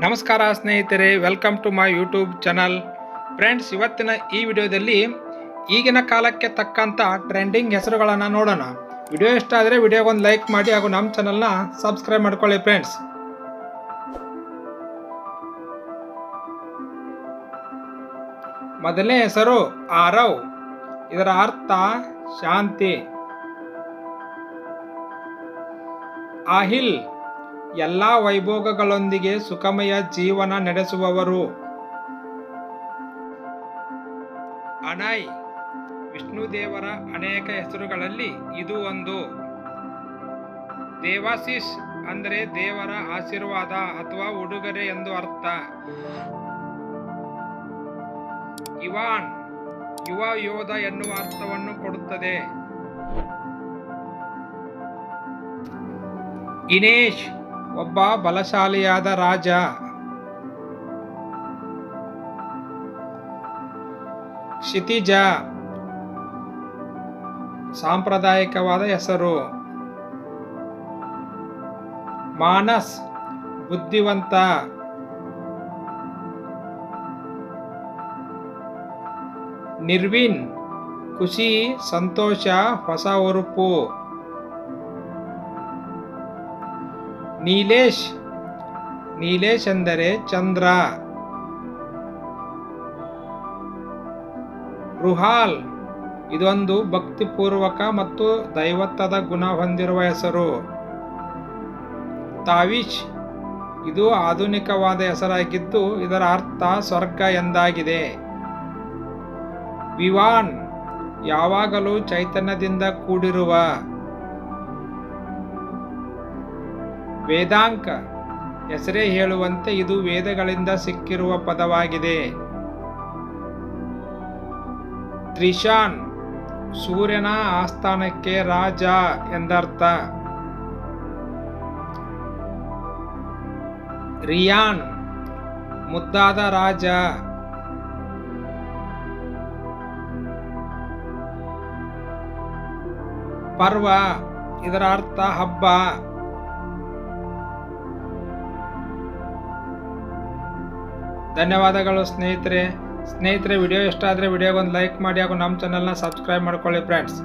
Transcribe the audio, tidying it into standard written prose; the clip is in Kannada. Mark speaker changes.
Speaker 1: ನಮಸ್ಕಾರ ಸ್ನೇಹಿತರೆ, welcome to my YouTube channel. Friends, ಇವತ್ತಿನ ಈ ವಿಡಿಯೋದಲ್ಲಿ ಈಗಿನ ಕಾಲಕ್ಕೆ ತಕ್ಕಂಥ ಟ್ರೆಂಡಿಂಗ್ ಹೆಸರುಗಳನ್ನು ನೋಡೋಣ. ವಿಡಿಯೋ ಇಷ್ಟ ಆದರೆ ವಿಡಿಯೋಗೊಂದು ಲೈಕ್ ಮಾಡಿ ಹಾಗೂ ನಮ್ಮ ಚಾನಲ್ನ ಸಬ್ಸ್ಕ್ರೈಬ್ ಮಾಡ್ಕೊಳ್ಳಿ ಫ್ರೆಂಡ್ಸ್. ಮೊದಲನೇ ಹೆಸರು ಆರವ್. ಇದರ ಅರ್ಥ ಶಾಂತಿ. ಆಹಿಲ್, ಎಲ್ಲ ವೈಭೋಗಗಳೊಂದಿಗೆ ಸುಖಮಯ ಜೀವನ ನಡೆಸುವವರು. ಅನೈ, ವಿಷ್ಣು ದೇವರ ಅನೇಕ ಹೆಸರುಗಳಲ್ಲಿ ಇದು ಒಂದು. ದೇವಾಶೀಷ್ ಅಂದರೆ ದೇವರ ಆಶೀರ್ವಾದ ಅಥವಾ ಉಡುಗೊರೆ ಎಂದು ಅರ್ಥ. ಇವಾನ್, ಯುವ ಯೋಧ ಎನ್ನುವ ಅರ್ಥವನ್ನು ಕೊಡುತ್ತದೆ. ಇನೇಶ್, ಒಬ್ಬ ಬಲಶಾಲಿಯಾದ ರಾಜ. ಕ್ಷಿತಿಜ, ಸಾಂಪ್ರದಾಯಿಕವಾದ ಹೆಸರು. ಮಾನಸ್, ಬುದ್ಧಿವಂತ. ನಿರ್ವಿನ್, ಖುಷಿ, ಸಂತೋಷ, ಹೊಸ ಹುರುಪು. ನೀಲೇಶ್, ನೀಲೇಶ್ ಎಂದರೆ ಚಂದ್ರ. ರುಹಾಲ್, ಇದೊಂದು ಭಕ್ತಿಪೂರ್ವಕ ಮತ್ತು ದೈವತ್ವದ ಗುಣ ಹೊಂದಿರುವ ಹೆಸರು. ತಾವಿಶ್, ಇದು ಆಧುನಿಕವಾದ ಹೆಸರಾಗಿದ್ದು ಇದರ ಅರ್ಥ ಸ್ವರ್ಗ ಎಂದಾಗಿದೆ. ವಿವಾನ್, ಯಾವಾಗಲೂ ಚೈತನ್ಯದಿಂದ ಕೂಡಿರುವ. ವೇದಾಂಕ, ಹೆಸರೇ ಹೇಳುವಂತೆ ಇದು ವೇದಗಳಿಂದ ಸಿಕ್ಕಿರುವ ಪದವಾಗಿದೆ. ತ್ರಿಶಾನ್, ಸೂರ್ಯನ ಆಸ್ಥಾನಕ್ಕೆ ರಾಜ ಎಂದರ್ಥ. ರಿಯಾನ್, ಮುದ್ದಾದ ರಾಜ. ಪರ್ವ, ಇದರ ಅರ್ಥ ಹಬ್ಬ. ಧನ್ಯವಾದಗಳು ಸ್ನೇಹಿತರೆ. ವಿಡಿಯೋ ಇಷ್ಟ ಆದರೆ ವಿಡಿಯೋಗೊಂದು ಲೈಕ್ ಮಾಡಿ ಹಾಗೂ ನಮ್ಮ ಚಾನಲ್ನ ಸಬ್ಸ್ಕ್ರೈಬ್ ಮಾಡ್ಕೊಳ್ಳಿ ಫ್ರೆಂಡ್ಸ್.